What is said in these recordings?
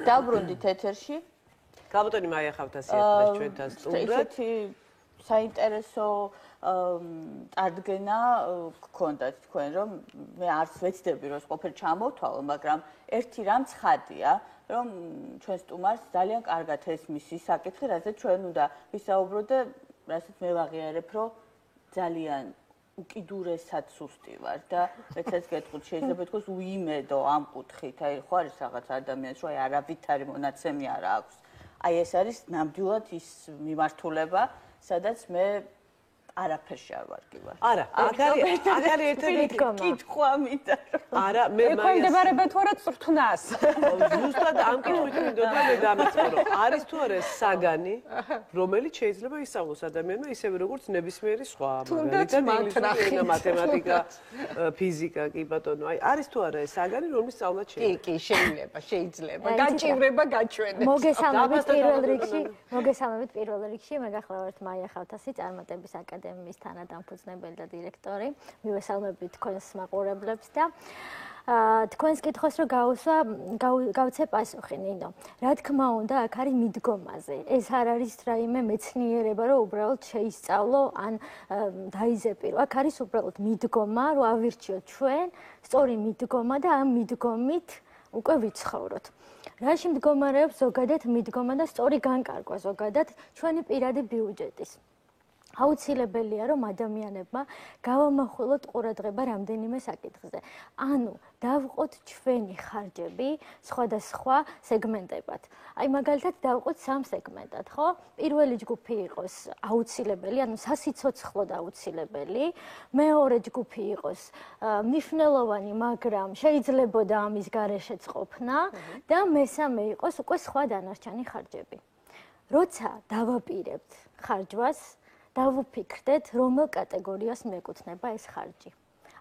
დავბრუნდით ეთერში. გაბატონი მაია ხავთასია დღეს ჩვენთან სტუმრად. ესეთი საინტერესო წარდგენა გქონდათ თქვენ, რომ მე არც ვეცდები რომ ყოფილ ჩამოვთვალო, მაგრამ ერთი რამ ცხადია, რომ ჩვენ სტუმარს ძალიან კარგად ესმის ის საკითხი, რასაც ჩვენ უნდა ვისაუბროთ და რასაც მე ვაღიარებ, რომ ძალიან უკიდურესად სუსტი ვარ და მეცაც გეტყვით შეიძლება თქოს უიმედო ამ კუთხით, აი ხო არის რაღაც ადამიანს რომ არავითარი მონაცემი არ აქვს. აი ეს არის ნამდვილად ის მიმართულება, სადაც მე არაფერში არ ვარგივარ. არა, აქ არის ერთ-ერთი კითხვა მინდა. არა, მე ექვემდებარება თუ არა წრთნას. ზუსტად ამ კითხვით მინდოდა მე დამეწყო. არის თუ არა საგანი, რომელიც შეიძლება ისწავლოს ადამიანმა ისევე როგორც ნებისმიერი სხვა, მაგალითად ინგლისური ენა, მათემატიკა, ფიზიკა, კი ბატონო. აი, არის თუ არა ეს საგანი, რომლის სწავლაც შეიძლება. კი, შეიძლება. გაჭირდება გაჩვენებს. მოგესალმებით პირველ რიგში, მე გახლავართ მაია ხავთასი, წარმატების აკადემიის თანადამფუძნებელი და დირექტორი. მივესალმებით თქვენს მაყურებლებს და თქვენს კითხვას რომ გავცე პასუხი, ნინო. რა თქმა უნდა, აქ არის მიდგომაზე. ეს არ არის რაიმე მეცნიერება, რომ უბრალოდ შეისწავლო ან დაიზეპირო. აქ არის უბრალოდ მიდგომა, რომ ავირჩიოთ ჩვენ სწორი მიდგომა და ამ მიდგომით უკვე ვიცხოვროთ. რაში მდგომარეობს ზოგადად მიდგომა და სწორი განკარგვა ზოგადად ჩვენი პირადი ბიუჯეტის. აუცილებელია რომ ადამიანებმა გავამახვილოთ ყურადღება რამდენიმე საკითხზე. ანუ დავყოთ ჩვენი ხარჯები სხვადასხვა სეგმენტებად. აი მაგალითად დავყოთ 3 სეგმენტად, ხო? პირველი ჯგუფი იყოს აუცილებელი, ანუ სასიცოცხლოდ აუცილებელი, მეორე ჯგუფი იყოს მნიშვნელოვანი, მაგრამ შეიძლებოდა ამის გარეშეც ყოფნა და მესამე იყოს უკვე სხვა დანარჩენი ხარჯები. როცა დავაპირებთ ხარჯვას დავუფიქრდეთ, რომელ კატეგორიას მიეკუთვნება ეს ხარჯი.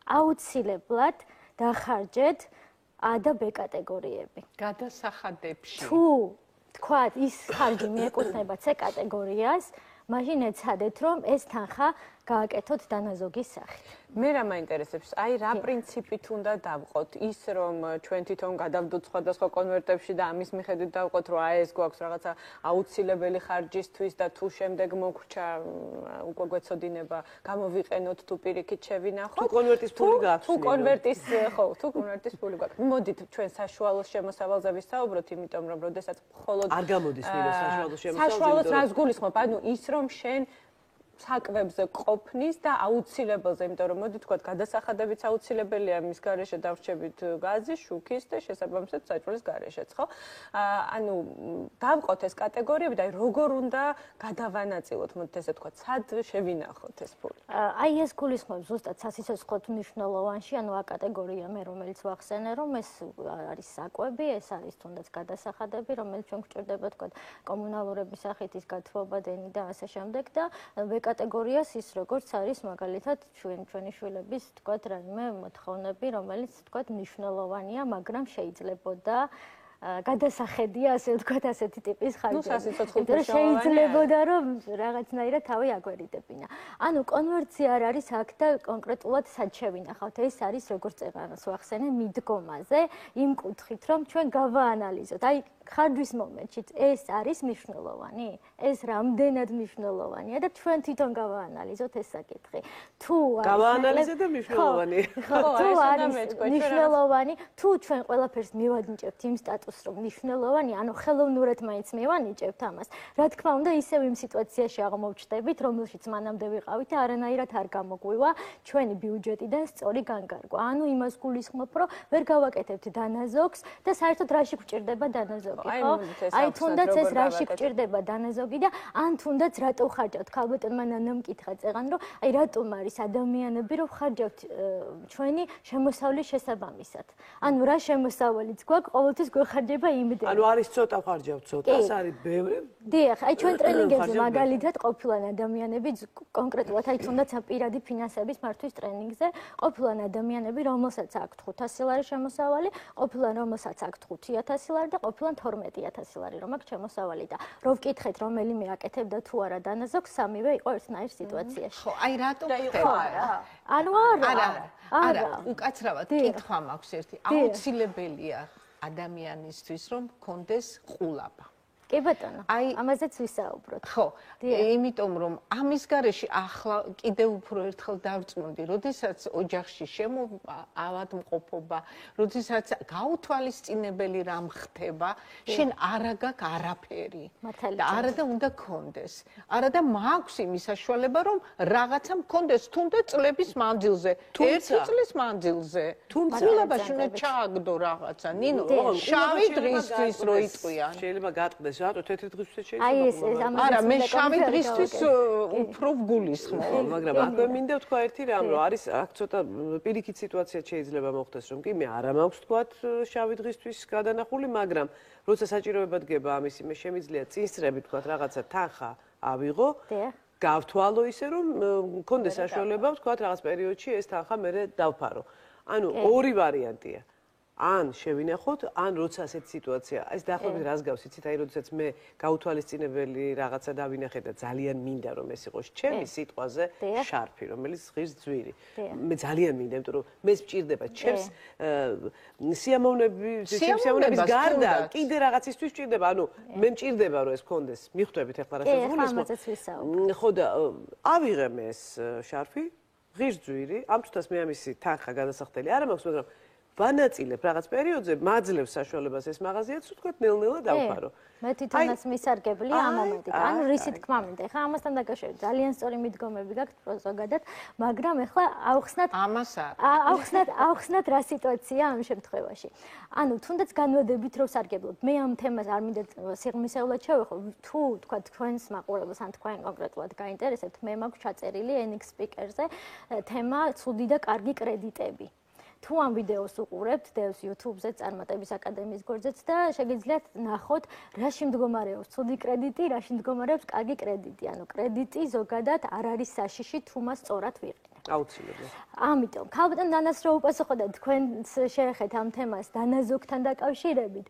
აუცილებლად დახარჯეთ A და B კატეგორიები. გადასახადებში. თუ თქვათ, ის ხარჯი მიეკუთვნება C კატეგორიას, მაშინ ეცადეთ, რომ ეს თანხა გააკეთოთ დანაზოგის სახით. მე რა მაინტერესებს, აი რა პრინციპით უნდა დავყოთ, ის რომ ჩვენ თვითონ გადავდოთ სხვადასხვა კონვერტებში და ამის მიხედვით დავყოთ, რომ აი ეს გვაქვს რაღაცა აუცილებელი ხარჯისთვის და თუ შემდეგ მოგრჩა უკვე გვეცოდინება, გამოვიყენოთ თუ პირიქით შევინახოთ. თუ კონვერტის ფული გაქვს. თუ კონვერტის ფული გაქვს. მოდით ჩვენ საშუალო შემოსავალზე ვისაუბროთ, იმიტომ რომ როდესაც მხოლოდ არ გამოდის მინდა საშუალო შემოსავალზე. საშუალოს რას გულისხმობ? ანუ ის რომ შენ საკვებზე ყოფნის და აუცილებელზე, იმიტომ რომ მოდი თქვათ, გადასახადებიც აუცილებელია, მის გარეშე დავრჩებით გაზი, შუქის და შესაბამისად საჭმელის გარეშეც, ხო? ანუ დავყოთ ეს კატეგორიები და როგორ უნდა გადავანაწილოთ, მოდით ესე თქვათ, სად შევინახოთ ეს ფული? აი ეს გულისხმობს ზუსტად სასიცოცხლოდ მნიშვნელოვანში, ანუ A კატეგორია მე რომელიც ვახსენე, რომ ეს არის საკვები, ეს არის თუნდაც გადასახადები, რომელიც ჩვენ გვჭირდება თქვათ, კომუნალურების სახით ის გათბობა, დენი და ასე შემდეგ და კატეგორიას ის როგორც არის მაგალითად ჩვენი შვილების თქვათ რაიმე მოთხოვნები, რომელიც თქვათ მნიშვნელოვანია, მაგრამ შეიძლებოდა გადასახედია, ასე ვთქვათ, ასეთი ტიპის ხარჯები. ნუ სასიცოცხლოდ შეიძლებოდა რომ რაღაცნაირად თავი აგვერიდებინა. ანუ კონვერცია არ არის აქ და კონკრეტულად სად შევინახავთ. ეს არის როგორც წეღანას ვახსენე მიდგომაზე, იმ კუთხით რომ ჩვენ გავაანალიზოთ. აი ხარჯვის მომენტში ეს არის მნიშვნელოვანი? ეს რამდენად მნიშვნელოვანია და ჩვენ თვითონ გავაანალიზოთ ეს საკითხი. თუ გავაანალიზეთ და მნიშვნელოვანი. თუ არის მნიშვნელოვანი, თუ ჩვენ ყველაფერს მივანიჭებთ იმ სტატუსს, რომ მნიშვნელოვანი, ანუ ხელოვნურად მაინც მივანიჭებთ ამას. რა თქმა უნდა, ისევ იმ სიტუაციაში აღმოჩნდებით, რომელშიც მანამდე ვიყავით და არანაირად არ გამოგვივა ჩვენი ბიუჯეტიდან სწორი განკარგვა. ანუ იმას გულისხმობ, რომ ვერ გავაკეთებთ დანაზოგს და საერთოდ რაში გვჭირდება დანაზოგი. აი თუნდაც ეს რაში გვჭირდება დანაზოგი და ან თუნდაც რატო ხარჯავთ? ქალბატონმა ნანამ მკითხა წეღან, რომ აი რატომ არის ადამიანები რომ ხარჯავთ ჩვენი შემოსავლის შესაბამისად. ანუ რა შემოსავალიც გვაქვს, ყოველთვის გვეხარჯება იმდენი. ანუ არის ცოტა ხარჯავთ, ცოტას არის ბევრი. დიახ, აი ჩვენ ტრენინგებზე მაგალითად ყოფილან ადამიანები კონკრეტულად აი თუნდაც პირადი ფინანსების მართვის ტრენინგზე ყოფილან ადამიანები, რომელსაც აქვთ 500 ლარი შემოსავალი, ყოფილან რომელსაც აქვთ 5000 ლარი და ყოფილან 12000 ლარი რომ აქვს შემოსავალი და რო ვკითხეთ რომელიმე აკეთებდა თუ არა დანაზოგს, სამივე იყო ერთნაირ სიტუაციაში. ხო, აი რატო ხდება? ანუ არა, უკაცრავად კითხვა მაქვს ერთი. აუცილებელია ადამიანისთვის რომ კონდეს ყულაბა. კი ბატონო, ამაზეც ვისაუბროთ. ხო, იმიტომ რომ ამის გარეშე ახლა კიდევ უფრო ერთხელ დავწმუნდი, როდესაც ოჯახში შემოვა ავადმყოფობა, როდესაც გაუთვალისწინებელი რამ ხდება, შენ არა გაქვს არაფერი და არა და უნდა კონდეს. არა და მაქვს იმის საშუალება რომ რაღაცა მქონდეს თუნდაც წლების მანძილზე, ერთი წლის მანძილზე. ყულაბაში უნდა ჩააგდო რაღაცა. ნინო, შავი დღისთვის რო იტყვიან. შეიძლება გატყდეს რატო თეთრი დღისთვის აი ეს არა მე შავი დღისთვის უფრო გულისხმობ მაგრამ აქვე მინდა ვთქვა ერთი რამ რომ არის აქ ცოტა პირიქით სიტუაცია შეიძლება მოხდეს რომ კი მე არა მაქვს თქვათ შავი დღისთვის გადანახული მაგრამ როცა საჭიროება დგება ამისი მე შემიძლია წინსწრები თქვათ რაღაცა თანხა ავიღო გავთვალო ისე რომ მქონდეს საშუალება თქვათ რაღაც პერიოდში ეს თანხა მე დავფარო ანუ ორი ვარიანტია ან შევინახოთ, ან როცა ასეთი სიტუაცია, ეს დაახლოებით რას გავს, იცით, აი როდესაც მე გაუთვალისწინებელი რაღაცა დავინახე და ძალიან მინდა რომ ეს იყოს ჩემი სიტყვაზე შარფი, რომელიც ღირს ძვირი. მე ძალიან მინდა, იმიტომ რომ მე სჭირდება ჩემს სიამოვნების გარდა კიდე რაღაცისთვის სჭირდება, ანუ მე მჭირდება რომ ეს მქონდეს, მიხვდებით ახლა რასაც გულისხმობ. ხო და ავიღე მე ეს შარფი, ღირს ძვირი, ამ წუთას მე ამისი თანხა გადასახდელი არ მაქვს, მაგრამ ვანაწილებ რაღაც პერიოდზე, მაძლევს საშუალებას ეს მაღაზიაც, ვთქვათ, ნელ-ნელა დავფარო. მე თვითონაც მისარგებლია ამ მომენტით. ანუ რისით თქვა მინდა, ხა ამასთან დაკავშირებით ძალიან სწორი მიდგომები გაქვთ ზოგადად, მაგრამ ეხლა ავხსნათ ამას არ. ავხსნათ რა სიტუაცია ამ შემთხვევაში. ანუ თუნდაც განვედებით რომ სარგებლობთ, მე ამ თემას არ მინდა სიღრმისეულად შევეხო, თუ თქვა თქვენს მაყურებელს ან თქვენ კონკრეტულად გაინტერესებთ, მე მაქვს ჩაწერილი NX Speaker-ზე თემა ცუდი და კარგი კრედიტები. თუ ამ ვიდეოს უყურებთ, დევს YouTube-ზე წარმატების აკადემიის გვერდზეც და შეგიძლიათ ნახოთ, რაში მდგომარეობს ცუდი კრედიტი, რაში მდგომარეობს კარგი კრედიტი. ანუ კრედიტი ზოგადად არ არის საშიში, თუ მას სწორად ვიყენებთ. აუცილებლად. ამიტომ, ქალბატონ დანას რო უპასუხოთ და თქვენ შეეხეთ ამ თემას დანაზოგთან დაკავშირებით,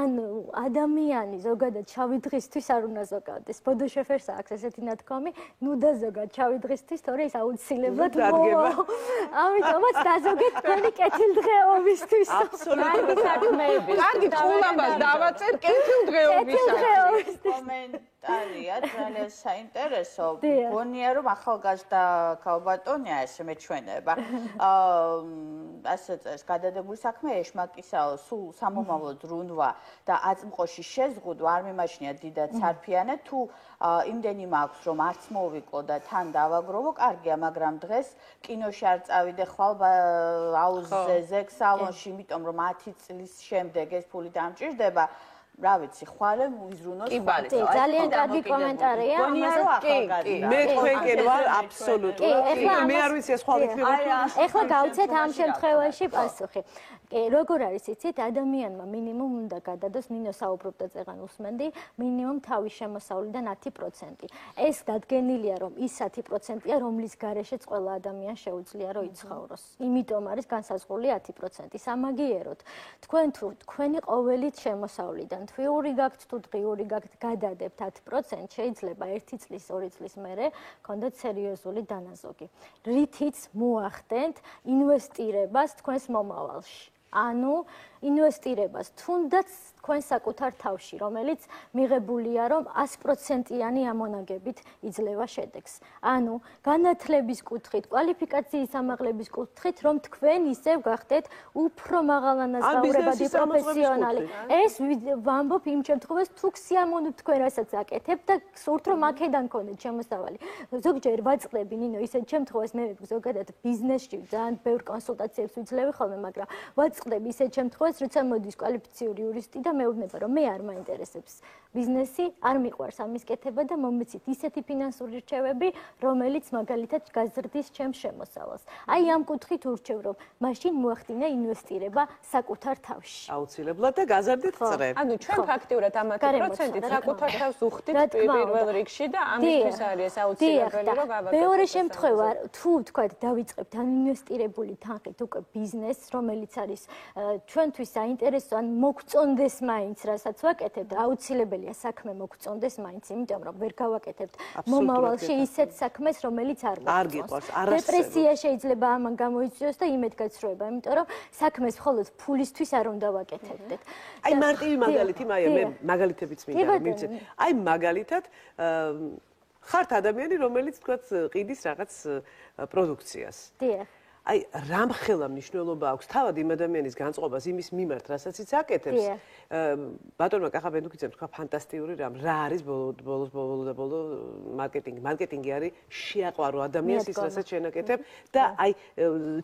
ანუ ადამიანი ზოგადად შავი დღისთვის არ უნდა ზოგადდეს. ბოდოშეფერს აქვს ესეთი ნათქვამი, ნუ დაზოგად შავი დღისთვის, თორე ის აუცილებლად მოვა. ამიტომაც დაზოგეთ თქვენი კეთილდღეობისთვის. აბსოლუტურად საქმეები. კარგი ყულაბას დავაწერ კეთილდღეობისთვის. კომენტარია ძალიან საინტერესო. გონია რომ ახალგაზრდა ქალბატონია ესე მეჩვენება. ასე წეს გადადებული საქმე ეშმაკისაო, სულ სამომავლო ზრუნვა და აწმყოში შეზღუდვა არ მიმაჩნია დიდად სარფიანე, თუ იმდენი მაქვს რომ არც მოვიკლო და თან დავაგროვო, კარგია, მაგრამ დღეს კინოში არ წავიდე ხვალ აუზზე, ზეგ სალონში, იმიტომ რომ 10 წლის შემდეგ ეს ფული დამჭირდება. რა ვიცი, ხვალე ვიზრუნოს ხვალე. ძალიან კარგი კომენტარია. მე თქვენკენ ვარ აბსოლუტურად. მე არ ვიცი ეს ხვალე იქნება. ეხლა გავცეთ ამ შემთხვევაში პასუხი. როგორ არის იცით, ადამიანმა მინიმუმ უნდა გადადოს, ნინო საუბრობდა წეღან უსმენდი, მინიმუმ თავის შემოსავლიდან 10%. ეს დადგენილია, რომ ის 10%-ია, რომლის გარეშეც ყველა ადამიან შეუძლია რომ იცხოვროს. იმიტომ არის განსაზღვრული 10%. სამაგიეროდ, თქვენ თუ თქვენი ყოველი შემოსავლიდან თვიური გაქვთ თუ დღიური გაქვთ, გადადებთ 10%, შეიძლება 1 წლის, 2 წლის მერე გქონდეთ სერიოზული დანაზოგი. რითიც მოახდენთ ინვესტირებას თქვენს მომავალში. ანუ ინვესტირებას თუნდაც თქვენ საკუთარ თავში, რომელიც მიღებულია, რომ 100%-იანი ამონაგებით იძლევა შედეგს. ანუ განათლების კუთხით, კვალიფიკაციის ამაღლების კუთხით, რომ თქვენ ისევ გახდეთ უფრო მაღალანაზღაურებადი პროფესიონალი. ეს ვამბობ იმ შემთხვევაში, თუ სიამოვნებთ თქვენ რასაც აკეთებთ და სურთ რომ აქედან გქონდეთ შემოსავალი. ზოგჯერ ვაწყდები, ნინო, ისეთ შემთხვევას მე ზოგადად ბიზნესში ძალიან ბევრ კონსულტაციებს ვიძლევი ხოლმე, მაგრამ ვაწყდები ისეთ შემთხვევას, როცა მოდის კვალიფიციური იურისტი და მეუბნება, რომ მე არ მაინტერესებს ბიზნესი, არ მიყვარს ამის კეთება და მომეცით ისეთი ფინანსური რჩევები, რომელიც მაგალითად გაზრდის ჩემს შემოსავალს. აი ამ კუთხით ურჩევ, რომ მაშინ მოახდინა ინვესტირება საკუთარ თავში. აუცილებლად და გაზარდეთ წრე. ანუ ჩვენ ფაქტიურად ამ 10%-ით საკუთარ თავს უხდით პირველ რიგში და ამისთვის არის აუცილებელი რომ გავაკეთოთ. მეორე შემთხვევა, თუ თქვათ დავიწყებთ ამ ინვესტირებული თანხით უკვე ბიზნესს, რომელიც არის ჩვენთვის საინტერესო ან მოგწონდეს მაინც რასაც ვაკეთებთ, აუცილებელია საქმე მოგწონდეს მაინც, იმიტომ რომ ვერ გავაკეთებთ მომავალში ისეთ საქმეს, რომელიც არ გიყვარს, არ არსებობს. დეპრესია შეიძლება ამან გამოიწვიოს და იმედგაცრუება, იმიტომ რომ საქმეს მხოლოდ ფულისთვის არ უნდა ვაკეთებდეთ. აი მარტივი მაგალითი, მაია, მე მაგალითებიც მინდა მივცეთ. აი მაგალითად ხართ ადამიანი, რომელიც თქვათ ყიდის რაღაც პროდუქციას. დიახ. აი რამხელა მნიშვნელობა აქვს თავად იმ ადამიანის განწყობას იმის მიმართ, რასაც იც აკეთებს. ბატონმა კახაბენდუკიძემ თქვა ფანტასტიკური რამ, რა არის ბოლო მარკეტინგი. მარკეტინგი არის შეაყვარო ადამიანს ის, რასაც შენ აკეთებ და აი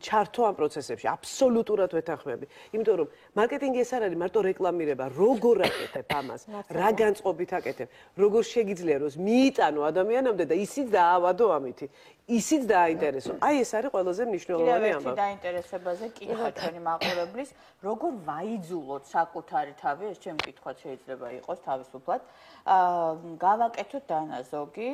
ჩართო ამ პროცესებში, აბსოლუტურად ვეთანხმები. იმიტომ რომ მარკეტინგი ეს არ არის მარტო რეკლამირება, როგორ აკეთებ ამას, რა განწყობით აკეთებ, როგორ შეგიძლია რომ მიიტანო ადამიანამდე და ისიც დაავადო ამითი. ისიც დააინტერესო. აი ეს არის ყველაზე მნიშვნელოვანი ამბავი. ერთი დაინტერესებაზე კითხვა ჩვენი მაყურებლის, როგორ ვაიძულოთ საკუთარი თავი, ეს ჩემი კითხვაც შეიძლება იყოს თავისუფლად. გავაკეთოთ დანაზოგი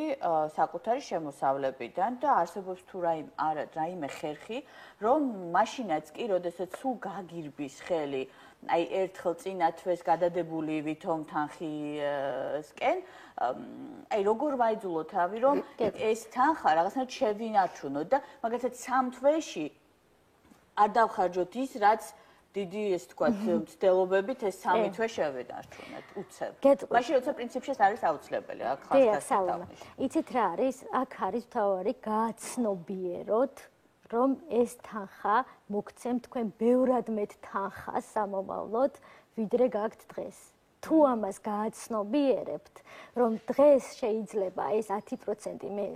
საკუთარი შემოსავლებიდან და არსებობს თუ რაიმე ხერხი, რომ მაშინაც კი, როდესაც სულ გაგირბის ხელი აი ერთხელ წინა თვეს გადადებული ვითომ თანხისკენ აი როგორ ვაიძულოთ თავი რომ ეს თანხა რაღაცნაირად შევინარჩუნოთ და მაგალითად 3 თვეში არ დავხარჯოთ ის რაც დიდი ეს თქვათ მცდელობებით ეს 3 თვე შევინარჩუნოთ უცებ. მაშინ როცა პრინციპში ეს არის აუცილებელი აქ ხალხთან. იცით რა არის? აქ არის თავარი გააცნობიეროთ რომ ეს თანხა მოგცემ თქვენ ბევრად მეტ თანხას სამომავლოდ, ვიდრე გაქვთ დღეს. თუ ამას გააცნობიერებთ, რომ დღეს შეიძლება ეს 10% მე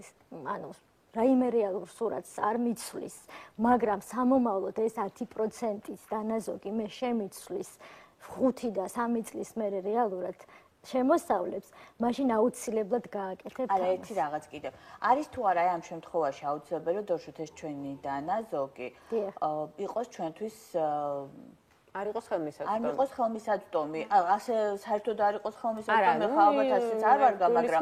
ანუ რაიმე რეალურ სურათს არ მიცვლის, მაგრამ სამომავლოდ ეს 10%-ის დანაზოგი მე შემიცვლის 5 და 3 წლის მერე რეალურად შემოსავლებს, მაშინ აუცილებლად გააკეთებ. არა, ერთი რაღაც კიდევ. არის თუ არა ამ შემთხვევაში აუცილებელი, რომ დოშოთ ეს ჩვენი დანაზოგი იყოს ჩვენთვის არ იყოს ხელმისაწვდომი. არ იყოს ხელმისაწვდომი. ასე საერთოდ არ იყოს ხელმისაწვდომი, ხალხად ასეც არ ვარგა, მაგრამ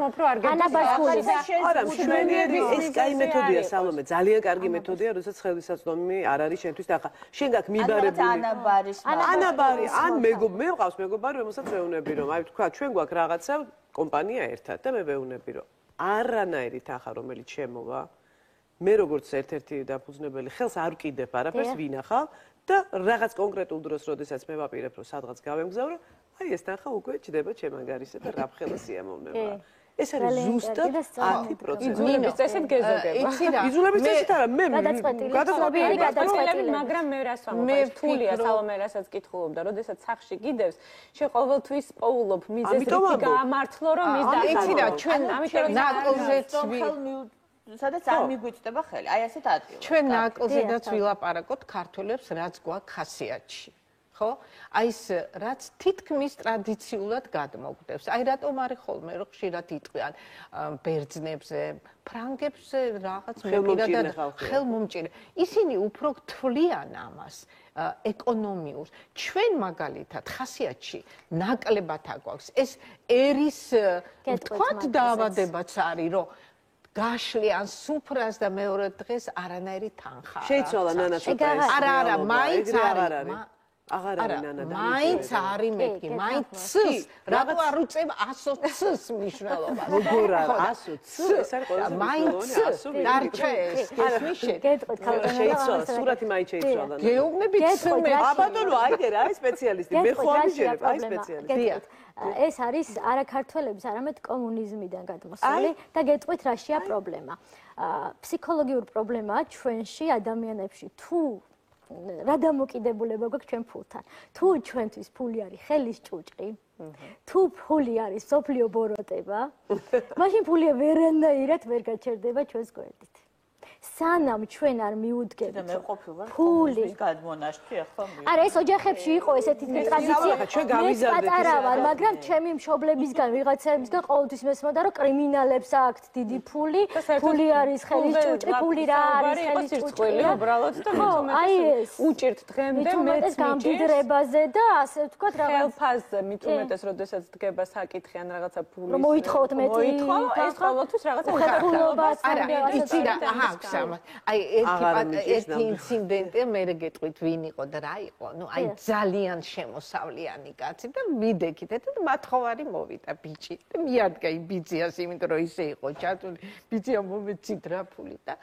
არა, მშვენიერი ეს კაი მეთოდია, სალომე, ძალიან კარგი მეთოდია, როდესაც ხელმისაწვდომი არ არის შენთვის და ხა შენ გაქვს მიბარებული. ანაბარი, ან მე მყავს მეგობარი, რომელსაც ვეუბნები რომ აი თქვა, ჩვენ გვაქვს რაღაცა კომპანია ერთად და მე ვეუბნები რომ არანაირი თანხა რომელიც შემოვა, მე როგორც ერთ-ერთი დაფუძნებელი ხელს არ ვკიდებ არაფერს ვინახავ და რაღაც კონკრეტულ დროს, როდესაც მე ვაპირებ, რომ სადღაც გავემგზავრო, აი ეს თანხა უკვე ჩდება ჩემანგარისა და რაფხელა სიამოვნება. ეს არის ზუსტად 10%. იძულების წესით გეზოგება. იცი რა? იძულების წესით არა, მე გადაწყვეტილი, მაგრამ მე რას ვამბობ, ეს თულია სალომე რასაც კითხულობდა, როდესაც სახში გიდევს, შენ ყოველთვის პოულობ მიზეზს რითი გაამართლო, რომ მის და იცი რა, ჩვენ ნაკლზეც სადაც არ მიგვიწდება ხელი. აი ასეთ ადგილას. ჩვენ ნაკლზედაც ვილაპარაკოთ ქართველებს, რაც გვაქვს ხასიათში. ხო? აი ეს რაც თითქმის ტრადიციულად გადმოგვდებს. აი რატომ არის ხოლმე რომ ხშირად იტყვიან ბერძნებზე, ფრანგებზე რაღაც მეპირადად ხელმომჭირე. ისინი უფრო თვლიან ამას ეკონომიურს. ჩვენ მაგალითად ხასიათში ნაკლებად აგვაქვს. ეს ერის თქვათ დაავადებაც არის, რომ გაშლიან სუფრას და მეორე დღეს არანაირი თანხა. შეიცვალა ნანა ცოტა ეს. არა, მაინც არის. აღარ არის ნანა და მაინც არის მეთქი, მაინც ცს, რატო არ უწევ 100 ცს მნიშვნელობას? როგორ არა 100 ცს, ეს არის ყველაზე მაინც დარჩა ეს, გესმიშეთ? შეიცვალა, სურათი მაინც შეიცვალა. გეუბნებით მე ბატონო, აიდე რა, აი სპეციალისტი, მე ხო ამიჯერებ, აი სპეციალისტი. ეს არის არა ქართველების, არამედ კომუნიზმიდან გადმოსული და გეტყვით რაშია პრობლემა. ფსიქოლოგიურ პრობლემაა ჩვენში ადამიანებში. თუ რა დამოკიდებულება გვაქვს ჩვენ ფულთან. თუ ჩვენთვის ფული არის ხელის ჭუჭყი, თუ ფული არის სოფლიო ბოროტება, მაშინ ფული ვერანაირად ვერ გაჩერდება ჩვენს გვერდით. სანამ ჩვენ არ მიუდგებით და მე ყოფილვარ ფული გადმონაშთი ახლა არა ეს ოჯახებში იყო ესეთი ტრადიცია ჩვენ გავიზარდეთ პატარა ვარ მაგრამ ჩემი მშობლებისგან ვიღაცებისგან ყოველთვის მესმოდა რომ კრიმინალებს აქვთ დიდი ფული ფული არის ხელის ჭუჭი ფული რა არის ხელის ჭუჭი უბრალოდ და მithumetes უჭირთ დღემდე მეც გამდიდრებაზე და ასე ვთქვათ რაღაც ხელფასზე mithumetes როდესაც დგება საკითხი ან რაღაცა ფულის მოითხოვთ მეტი მოითხოვ ეს ყოველთვის რაღაცა ხელფასობა არა იცი რა აჰა ამას. აი ერთი ინციდენტი მე გეტყვით ვინ იყო და რა იყო. ნუ აი ძალიან შემოსავლიანი კაცი და მიდექით და მათხოვარი მოვიდა ბიჭი და მიადგა იმ ბიძიას, იმიტომ რომ ისე იყო ჩათული. ბიძია მომეცით რა ფული და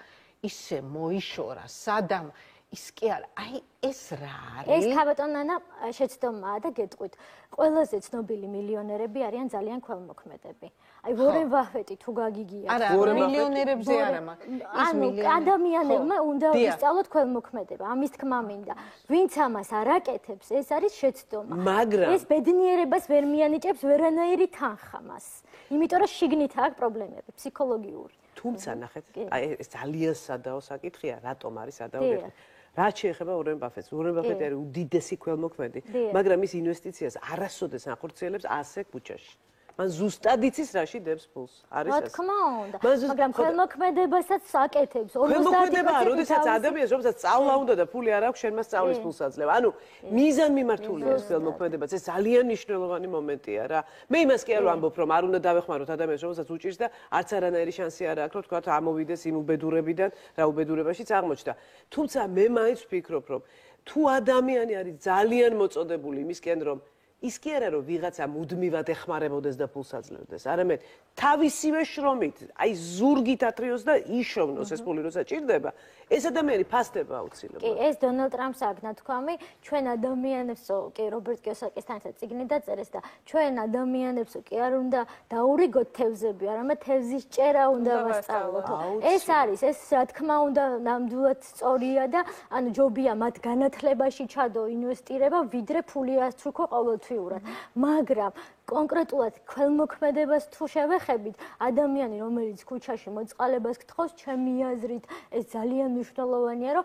ისე მოიშორა სადამ ის კი არა, აი ეს რა არის? ეს ქაბატონანა შეცდომაა და გეტყვით. ყველაზე ცნობილი მილიონერები არიან ძალიან ქველმოქმედები. აი ვორენ ბაფეტი თუ გაგიგია. არა, მილიონერებზე არა მაგრამ ანუ ადამიანებმა უნდა ისწავლოთ ქველმოქმედება. ამის თქმა მინდა. ვინც ამას არ აკეთებს, ეს არის შეცდომა. მაგრამ ეს ბედნიერებას ვერ მიანიჭებს ვერანაირი თანხა მას. იმიტომ რომ შიგნით აქვს პრობლემები ფსიქოლოგიური. თუმცა ნახეთ, აი ეს ძალიან სადაო საკითხია, რატომ არის სადაო საკითხი. რაც შეეხება უორენ ბაფეტს. უორენ ბაფეტი არის უდიდესი ქველმოქმედი, მაგრამ ის ინვესტიციას არასოდეს ახორციელებს ასე ქუჩაში. მან ზუსტად იცის რაში დებს ფულს. არის ასე. რა თქმა უნდა, მაგრამ ქველმოქმედებასაც აკეთებს. ქველმოქმედებაა, როდესაც ადამიანს, რომელსაც სწავლა უნდა და ფული არ აქვს, შენ მას სწავლის ფულს აძლევ. ანუ მიზანმიმართულია ეს ქველმოქმედებაც, ეს ძალიან მნიშვნელოვანი მომენტია რა. მე იმას კი არ ვამბობ, რომ არ უნდა დავეხმაროთ ადამიანს, რომელსაც უჭირს და არც არანაირი შანსი არ აქვს, რომ თქვა ამოვიდეს იმ უბედურებიდან, რა უბედურებაშიც აღმოჩნდა. თუმცა მე მაინც ვფიქრობ, რომ თუ ადამიანი არის ძალიან მოწოდებული იმისკენ, რომ ის კი არა რომ ვიღაცა მუდმივად ეხმარებოდეს და ფულს აძლევდეს, არამედ თავისივე შრომით, აი ზურგით ათრიოს და იშოვნოს ეს ფული როცა ჭირდება, ეს ადამიანი ფასდება აუცილებლად. კი, ეს დონალდ ტრამპს აქვს ნათქვამი, ჩვენ ადამიანებსო, კი რობერტ კიოსაკისთან ერთად წიგნი დაწერეს და ჩვენ ადამიანებსო კი არ უნდა დაურიგოთ თევზები, არამედ თევზის ჭერა უნდა ვასწავლოთ. ეს არის, ეს რა თქმა უნდა ნამდვილად სწორია და ანუ ჯობია მათ განათლებაში ჩადო ინვესტირება, ვიდრე ფული ასწრუქო ყოველთვიურად. მაგრამ კონკრეტულად ქველმოქმედებას თუ შევეხებით, ადამიანი რომელიც ქუჩაში მოწყალებას გთხოვს, ჩემი აზრით, ეს ძალიან მნიშვნელოვანია, რომ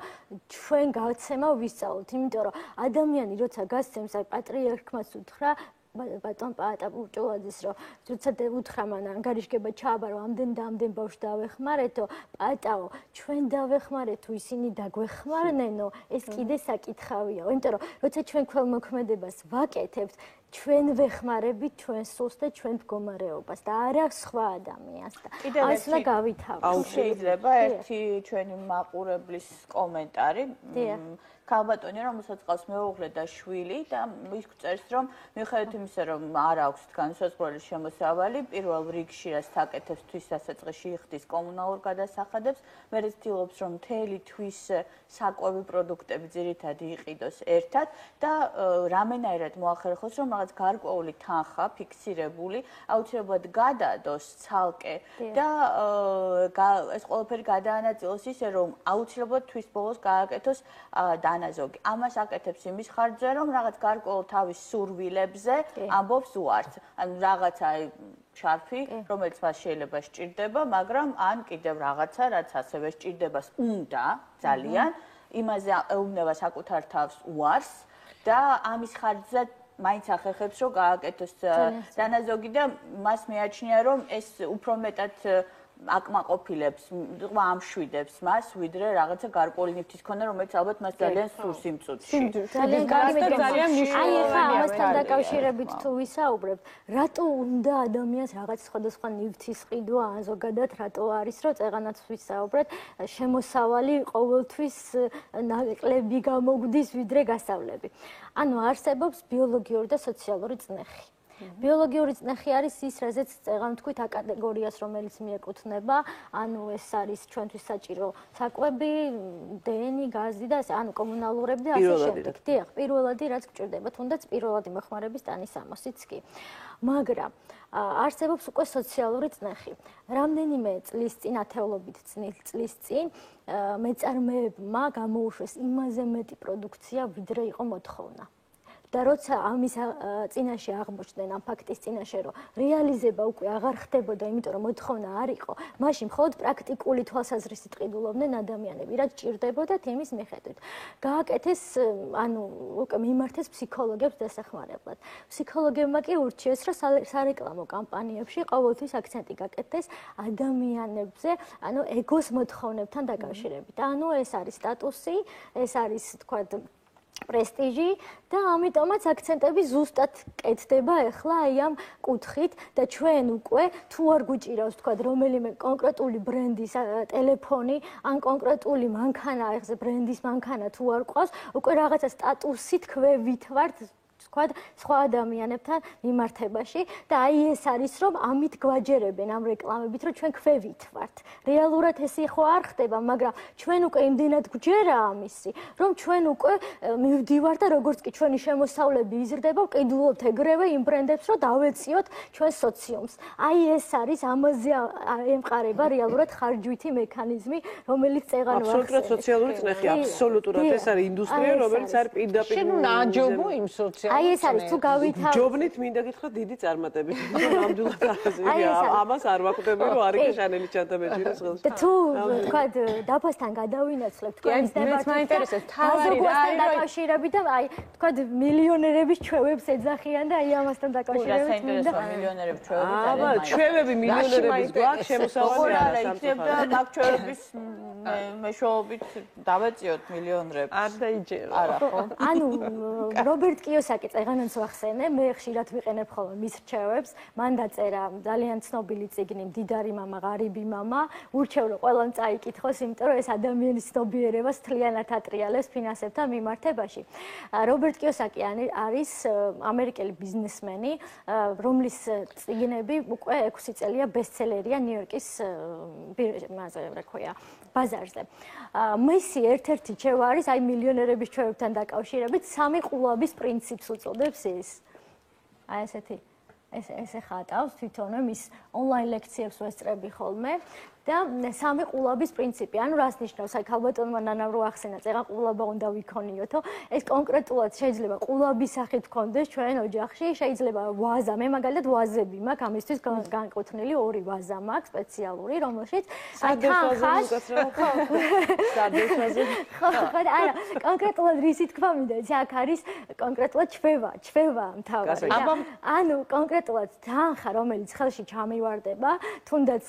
ჩვენ გავცემა ვისწავლოთ, იმიტომ რომ ადამიანი როცა გასცემს, აი პატრიარქმაც უთხრა ბატონ პაატა ბურჭულაძის რომ როცა უთხრა მან ანგარიშგება ჩააბარო ამდენ და ამდენ ბავშვს დავეხმარეთო პაატაო ჩვენ დავეხმარეთ თუ ისინი დაგვეხმარნენო ეს კიდე საკითხავია იმიტომ რომ როცა ჩვენ ქველმოქმედებას ვაკეთებთ ჩვენ ვეხმარებით ჩვენ სულს და ჩვენ მდგომარეობას და არა სხვა ადამიანს და ამას უნდა გავითავოთ. აუ შეიძლება ერთი ჩვენი მაყურებლის კომენტარი ქალბატონი რომელსაც ყავს მეუღლე და შვილი და ის წერს რომ მიუხედავად იმისა რომ არ აქვს განსაზღვრული შემოსავალი პირველ რიგში რაც აკეთებს თვის დასაწყისში იხდის კომუნალურ გადასახადებს მე ვცდილობს რომ მთელი თვის საკვები პროდუქტები ძირითადად იყიდოს ერთად და რამენაირად მოახერხოს რომ რაღაც გარკვეული თანხა ფიქსირებული აუცილებლად გადადოს ცალკე და ეს ყველაფერი გადაანაწილოს ისე რომ აუცილებლად თვის ბოლოს გააკეთოს ანაზოგი. ამას აკეთებს იმის ხარჯზე, რომ რაღაც გარკვეულ თავის სურვილებზე ამბობს უარს. ანუ რაღაცა შარფი, რომელიც მას შეიძლება სჭირდება, მაგრამ ან კიდევ რაღაცა, რაც ასევე სჭირდებას უნდა ძალიან, იმაზე ეუბნება საკუთარ თავს უარს და ამის ხარჯზე მაინც ახერხებს, რომ გააკეთოს დანაზოგი და მას მეაჩნია, რომ ეს უფრო მეტად აკმაყოფილებს, ამშვიდებს მას, ვიდრე რაღაცა გარკვეული ნივთის ქონა, რომელიც ალბათ მას ძალიან სურს იმ წუთში. ძალიან მნიშვნელოვანია. ამასთან დაკავშირებით თუ ვისაუბრებ, რატო უნდა ადამიანს რაღაც სხვადასხვა ნივთის ყიდვა, ან ზოგადად რატო არის, რომ წეღანაც ვისაუბრეთ, შემოსავალი ყოველთვის ნაკლები გამოგვდის, ვიდრე გასავლები. ანუ არსებობს ბიოლოგიური და სოციალური წნეხი. ბიოლოგიური წნეხი არის ის, რაზეც წეღან თქვით A კატეგორიას, რომელიც მიეკუთვნება, ანუ ეს არის ჩვენთვის საჭირო საკვები, დენი, გაზი და ანუ კომუნალურები და ასე შემდეგ. დიახ, პირველადი რაც გჭირდება, თუნდაც პირველადი მოხმარების ტანის ამოსიც კი. მაგრამ არსებობს უკვე სოციალური წნეხი. რამდენიმე წლის წინ, ათეულობით წლის წინ მეწარმეებმა გამოუშვეს იმაზე მეტი პროდუქცია, ვიდრე იყო მოთხოვნა. და როცა ამის წინაშე აღმოჩნდნენ ამ ფაქტის წინაშე რომ რეალიზება უკვე აღარ ხდებოდა, იმიტომ რომ მოთხოვნა არ იყო, მაშინ მხოლოდ პრაქტიკული თვალსაზრისით ყიდულობდნენ ადამიანები, რაც ჭირდებოდათ იმის მიხედვით. გააკეთეს, ანუ უკვე მიმართეს ფსიქოლოგებს დასახმარებლად. ფსიქოლოგებმა კი ურჩიეს, რომ სარეკლამო კამპანიებში ყოველთვის აქცენტი გაკეთდეს ადამიანებზე, ანუ ეგოს მოთხოვნებთან დაკავშირებით. ანუ ეს არის სტატუსი, ეს არის თქვა პრესტიჟი და ამიტომაც აქცენტები ზუსტად კეთდება ახლა აი ამ კუთხით და ჩვენ უკვე თუ არ გვიჭირავს თქვა რომელიმე კონკრეტული ბრენდის ტელეფონი ან კონკრეტული მანქანა ეხზე ბრენდის მანქანა თუ არ ყავს უკვე რაღაცა სტატუსით ქვევით ვართ თქვა სხვა ადამიანებთან მიმართებაში და აი ეს არის რომ ამით გვაჯერებენ ამ რეკლამებით რომ ჩვენ ქვევით ვართ რეალურად ეს ხო არ ხდება მაგრამ ჩვენ უკვე იმდენად გვჯერა ამისი რომ ჩვენ უკვე მივდივართ და როგორც კი ჩვენი შემოსავლები იზრდება ვყიდულობთ ეგრევე იმ ბრენდებს რომ დავეციოთ ჩვენ სოციუმს აი ეს არის ამაზე ემყარება რეალურად ხარჯვითი მექანიზმი რომელიც წეღან ვახსენე აბსოლუტურად სოციალური წნეხი აბსოლუტურად ეს არის ინდუსტრია რომელიც არის პირდაპირ შენ უნდა აჯობო იმ სოციალურ აი ეს არის თუ გავითარ ჯობნით მინდა გითხრა დიდი წარმატებით ნამდვილად ამას არ ვაკვდები რომ არის შანელი ჩანთამეჯირის ხელში და თუ თქვა დაფასთან გადავინაცვლებთ თქვენ მეც მაინტერესებს თავარი რა არის დაკავშირებით და აი თქვა მილიონერების ჩვევებს ეძახიან და აი ამასთან დაკავშირებით მინდა მილიონერების ჩვევები აბა ჩვევები მილიონერების გვაქვს შემოსავალი არა იქნება მაგ ჩვევების მეშვეობით დავეციოთ მილიონერებს არ დაიჯერა არა ხო ანუ რობერტ კიოსაკი წეგანაც ვახსენე მე ხშირად ვიყენებ ხოლმე მის რჩევებს მან დაწერა ძალიან ცნობილი წიგნი მდიდარი მამა ღარიბი მამა ურჩევ რომ ყველამ წაიკითხოს იმიტომ რომ ეს ადამიანის ცნობიერებას თლიანად ატრიალებს ფინანსებთან მიმართებაში რობერტ კიოსაკი არის ამერიკელი ბიზნესმენი რომლის წიგნები უკვე 6 წელია ბესტსელერია ნიუ-იორკის ბაზარზე მისი ერთ-ერთი ჩვევა არის აი მილიონერების ჩვევებთან დაკავშირებით სამი ყულაბის პრინციპს უწოდებს ის აი ესეთი ეს ხატავს თვითონ მის ონლაინ ლექციებს ვესწრები ხოლმე და სამი ყულაბის პრინციპი. ანუ რას ნიშნავს? აი ქალბატონმა ნანამ რო ახსენა, წეღან ყულაბა უნდა ვიქონიოთო. ეს კონკრეტულად შეიძლება ყულაბის სახით გქონდეს ჩვენ ოჯახში, შეიძლება ვაზა, მე მაგალითად ვაზები მაქვს, ამისთვის განკუთვნილი ორი ვაზა მაქვს სპეციალური, რომელშიც აი თანხას არა, კონკრეტულად რისი თქვა მინდა, აქ არის კონკრეტულად ჩვევა მთავარი. ანუ კონკრეტულად თანხა, რომელიც ხელში ჩამივარდება, თუნდაც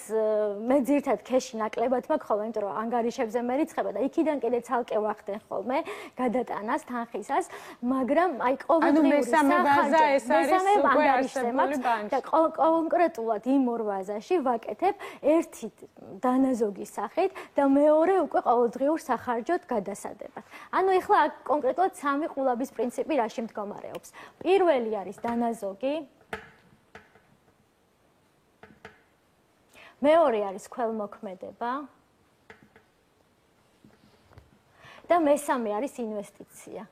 მე ძირთად ქეში ნაკლებად მაქვს ხოლმე, იმიტომ რომ ანგარიშებზე მერიცხება და იქიდან კიდე ცალკე ვახდენ ხოლმე გადატანას თანხისას, მაგრამ აი ყოველდღიური ვაზა ეს არის უკვე არსებული ბანკში და კონკრეტულად იმ ორ ვაზაში ვაკეთებ ერთი დანაზოგის სახით და მეორე უკვე ყოველდღიურ სახარჯოდ გადასადებად. ანუ ეხლა აქ კონკრეტულად სამი ყულაბის პრინციპი რაში მდგომარეობს. პირველი არის დანაზოგი, მეორე არის ქველმოქმედება და მესამე არის ინვესტიცია.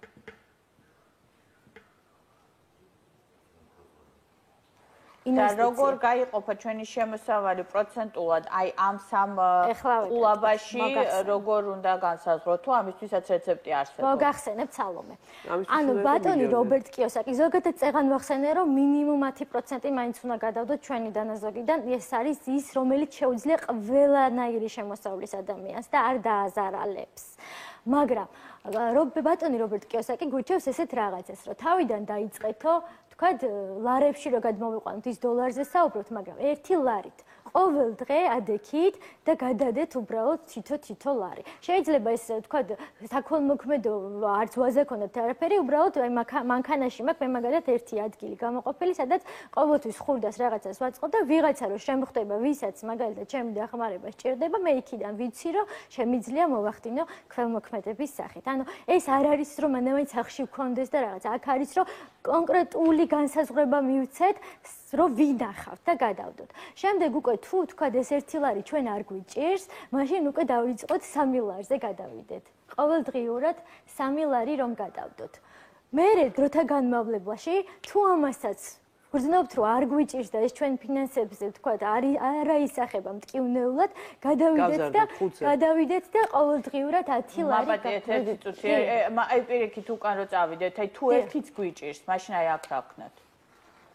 და როგორ გაიყოფა ჩვენი შემოსავალი პროცენტულად აი ამ სამ ყულაბაში როგორ უნდა განსაზღვროთ თუ ამისთვისაც რეცეპტი არსებობს? მოგახსენებთ სალომე. ანუ ბატონი რობერტ კიოსაკი ზოგადად წეღან ვახსენე რომ მინიმუმ 10% მაინც უნდა გადავდოთ ჩვენი დანაზოგიდან. ეს არის ის რომელიც შეუძლია ყველანაირი შემოსავლის ადამიანს და არ დააზარალებს. მაგრამ ბატონი რობერტ კიოსაკი გვიჩევს ესეთ რაღაცას, რომ თავიდან დაიწყეთო თქვათ ლარებში რო გადმოვიყვანოთ ის დოლარზე საუბრობთ, მაგრამ 1 ლარით ყოველ დღე ადექით და გადადეთ უბრალოდ თითო ლარი. შეიძლება ეს თქვათ საქველმოქმედო არც ვაზა ქონდათ არაფერი, უბრალოდ აი მანქანაში მაქვს მე მაგალითად ერთი ადგილი გამოყოფილი, სადაც ყოველთვის ხურდას რაღაცას ვაწყობ და ვიღაცა რო შემხვდება, ვისაც მაგალითად ჩემი დახმარება სჭირდება, მე იქიდან ვიცი რომ შემიძლია მოვახდინო ქველმოქმედების სახით. ანუ ეს არ არის რომ მანავე სახში ვქონდეს და რაღაც, აქ არის რომ კონკრეტული განსაზღვრება მივცეთ, რომ ვინახავთ და გადავდოთ. შემდეგ უკვე თუ თქვა ეს 1 ლარი ჩვენ არ გვიჭირს, მაშინ უკვე დავიწყოთ 3 ლარზე გადავიდეთ. ყოველდღიურად 3 ლარი რომ გადავდოთ. მერე დროთა განმავლობაში თუ ამასაც გრძნობთ რომ არ გვიჭირს და ეს ჩვენ ფინანსებზე თქვა არა ისახება მტკივნეულად, გადავიდეთ და ყოველდღიურად 10 ლარი. მაბადეთ ერთი წუთი, აი პირიქით უკან რო წავიდეთ, აი თუ ერთიც გვიჭირს, მაშინ აი აქ რა ვქნათ?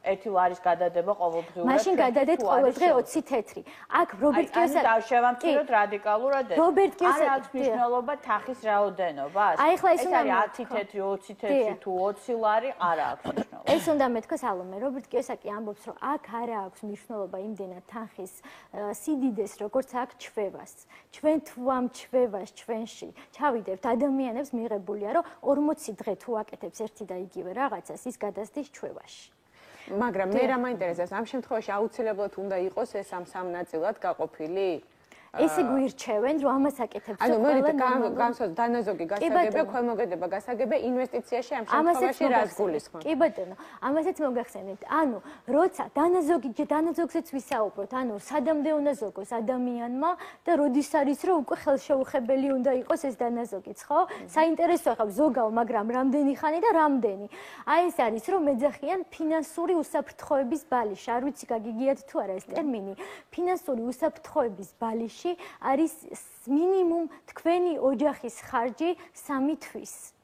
1 ლარის გადადება ყოველდღიურად. მაშინ გადადეთ ყოველდღე 20 თეთრი. აქ რობერტ კიოსაკი და შევამციროთ რადიკალურად ეს. რობერტ კიოსაკი არ აქვს მნიშვნელობა თახის რაოდენობას. აი ახლა ეს უნდა 10 თეთრი, 20 თეთრი თუ 20 ლარი არ აქვს მნიშვნელობა. ეს უნდა მეთქვა სალომე. რობერტ კიოსაკი ამბობს, რომ აქ არ აქვს მნიშვნელობა იმდენად თანხის სიდიდეს, როგორც აქ ჩვევას. ჩვენ თუ ამ ჩვევას ჩვენში ჩავიდებთ, ადამიანებს მიღებულია, რომ 40 დღე თუ აკეთებს ერთი და იგივე რაღაცას, ის გადასდის ჩვევაში. მაგრამ მე რა მაინტერესებს, ამ შემთხვევაში აუცილებლად უნდა იყოს ეს სამ ნაწილად გაყოფილი? ესე გვირჩევენ, რომ ამას აკეთებს ანუ მოდით განსაზღვროთ დანაზოგი გასაგებია, ქვემოგედება გასაგებია, ინვესტიციაში ამ შემთხვევაში რას გულისხმობ? კი ბატონო, ამასაც მოგახსენებთ. ანუ როცა დანაზოგზეც ვისაუბროთ, ანუ სადამდე უნდა ზოგოს ადამიანმა და როდის არის რომ უკვე ხელშეუხებელი უნდა იყოს ეს დანაზოგიც, ხო? საინტერესოა ხა ზოგავ, მაგრამ რამდენი ხანი და რამდენი. აი ეს არის რომ მეძახიან ფინანსური უსაფრთხოების ბალიში. არ ვიცი გაგიგიათ თუ არა ეს ტერმინი. ფინანსური უსაფრთხოების ბალიში არის მინიმუმ თქვენი ოჯახის ხარჯი 3 თვის.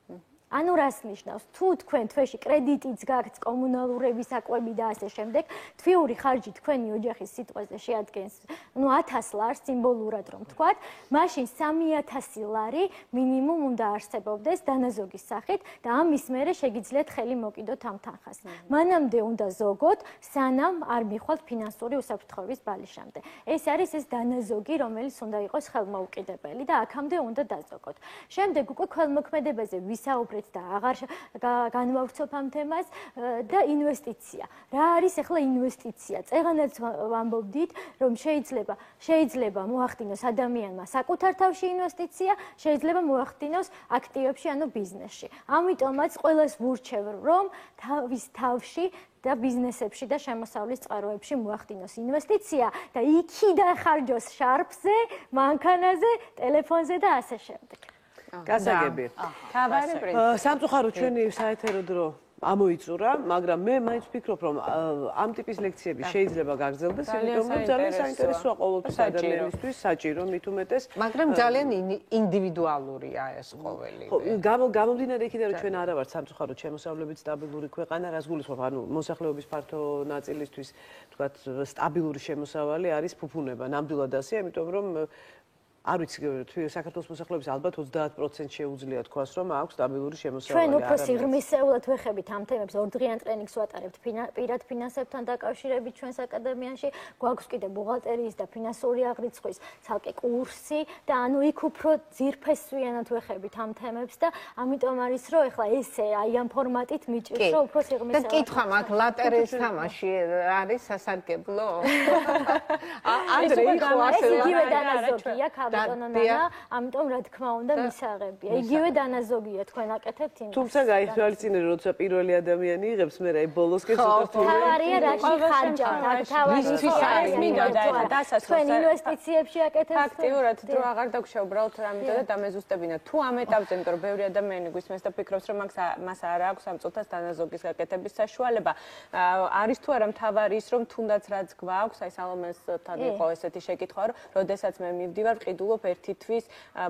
ანუ რას ნიშნავს? თუ თქვენ თვეში კრედიტიც გაქვთ, კომუნალურები, საკვები და ასე შემდეგ, თვიური ხარჯი თქვენი ოჯახის სიტყვაზე შეადგენს, 1000 ლარს სიმბოლურად რომ თქვათ, მაშინ 3000 ლარი მინიმუმ უნდა არსებობდეს დანაზოგის სახით და ამის მერე შეგიძლიათ ხელი მოკიდოთ ამ თანხას. მანამდე უნდა ზოგოთ, სანამ არ მიხვალთ ფინანსური უსაფრთხოების ბალიშამდე. ეს არის ეს დანაზოგი, რომელიც უნდა იყოს ხელმოუკიდებელი და აქამდე უნდა დაზოგოთ. შემდეგ უკვე ქველმოქმედებაზე ვისაუბრეთ და აღარ განვავრცობ ამ თემას და ინვესტიცია. რა არის ახლა ინვესტიცია? წეღანაც ვამბობდით, რომ შეიძლება მოახდინოს ადამიანმა საკუთარ თავში ინვესტიცია, შეიძლება მოახდინოს აქტივებში, ანუ ბიზნესში. ამიტომაც ყველას ვურჩევ, რომ თავის თავში და ბიზნესებში და შემოსავლის წყაროებში მოახდინოს ინვესტიცია და იქიდან ხარჯოს შარფზე, მანქანაზე, ტელეფონზე და ასე შემდეგ. გასაგები. თავარი პრინციპი. სამწუხაროდ ჩვენი საეთერო დრო ამოიწურა, მაგრამ მე მაინც ვფიქრობ, რომ ამ ტიპის ლექციები შეიძლება გაგრძელდეს, იმიტომ რომ ძალიან საინტერესოა ყოველთვის ადამიანისთვის, საჭირო მით უმეტეს. მაგრამ ძალიან ინდივიდუალურია ეს ყოველი. გამომდინარე იქიდან, რომ ჩვენ არა ვართ სამწუხაროდ შემოსავლებით სტაბილური ქვეყანა, რას გულისხმობ, ანუ მოსახლეობის ფართო ნაწილისთვის, თქვათ, სტაბილური შემოსავალი არის ფუფუნება, ნამდვილად ასე, იმიტომ რომ არ ვიცი, საქართველოს მოსახლეობის ალბათ 30% შეუძლია თქვას, რომ აქვს სტაბილური შემოსავალი. ჩვენ უფრო სიღრმისეულად ვეხებით ამ თემებს, ორდღიან ტრენინგს ვატარებთ პირად ფინანსებთან დაკავშირებით ჩვენს აკადემიაში, გვაქვს კიდე ბუღალტერიის და ფინანსური აღრიცხვის ცალკე კურსი და ანუ იქ უფრო ძირფესვიანად ვეხებით ამ თემებს და ამიტომ არის რომ ეხლა ესე აი ამ ფორმატით მიჭირს რომ უფრო სიღრმისეულად. და კითხვა მაგ ლატერეის თამაში არის სასარგებლო? ანდრე იგივე დანაზოგია ბატონონა, ამიტომ რა თქმა უნდა მისაღებია. იგივე დანაზოგია თქვენ აკეთებთ იმას. თუმცა გაითვალისწინე, როცა პირველი ადამიანი იღებს, მე რა ბოლოს კეთდება. თავარია რაში ხარჯავთ, აქ თავისთვის არის მინდოდა დასასრულს. თქვენ ინვესტიციებში აკეთებთ. ფაქტიურად დრო აღარ დაგშა უბრალოდ რამე და დამეზუსტებინა. თუ ამ ეტაპზე, იმიტომ რომ ბევრი ადამიანი გვისმენს და ფიქრობს, რომ მას არ აქვს ამ წუთას დანაზოგის გაკეთების საშუალება, არის თუ არა მთავარი ის, რომ თუნდაც რაც გვაქვს, აი სალომესთან იყო ესეთი შეკითხვა, რომ როდესაც მე მივდივარ ყიდულობ ერთი თვის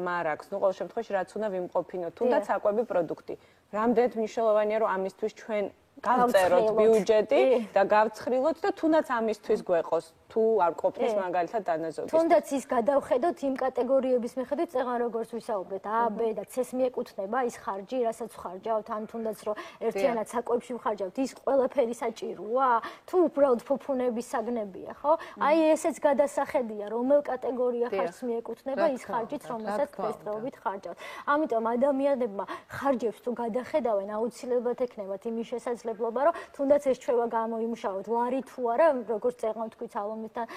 მარ აქვს. ნუ ყოველ შემთხვევაში რაც უნდა ვიმყოფინოთ, თუნდაც საკვები პროდუქტი. რამდენად მნიშვნელოვანია, რომ ამისთვის ჩვენ გავწეროთ ბიუჯეტი და გავცხრილოთ და თუნდაც ამისთვის გვეყოს. თუ არ ყოფნის მაგალითად დანაზოგი. თუნდაც ის გადავხედოთ იმ კატეგორიების მიხედვით, წეღან როგორც ვისაუბრეთ, A, B და C-ს მიეკუთვნება ის ხარჯი, რასაც ვხარჯავთ, ან თუნდაც რომ ერთიანად საკვებში ვხარჯავთ, ის ყველაფერი საჭიროა, თუ უბრალოდ ფუფუნების საგნებია, ხო? აი ესეც გადასახედია, რომელ კატეგორია ხარჯს მიეკუთვნება ის ხარჯიც, რომელსაც დღესდღეობით ხარჯავთ. ამიტომ ადამიანებმა ხარჯებს თუ გადახედავენ, აუცილებლად ექნებათ იმის შესაძლებლობა, რომ თუნდაც ეს ჩვევა გამოიმუშავოთ, ლარი თუ არა, როგორც წეღან თქვით მისთან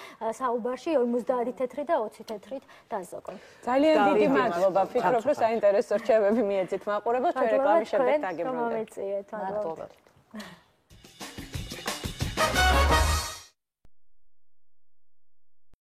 საუბარში 50 თეთრი და 20 თეთრით დაზოგონ. ძალიან დიდი მადლობა. ფიქრობ, რომ საინტერესო რჩევები მიეცით მაყურებელს. ჩვენ რეკლამის შემდეგ დაგემოვნებთ. მადლობა.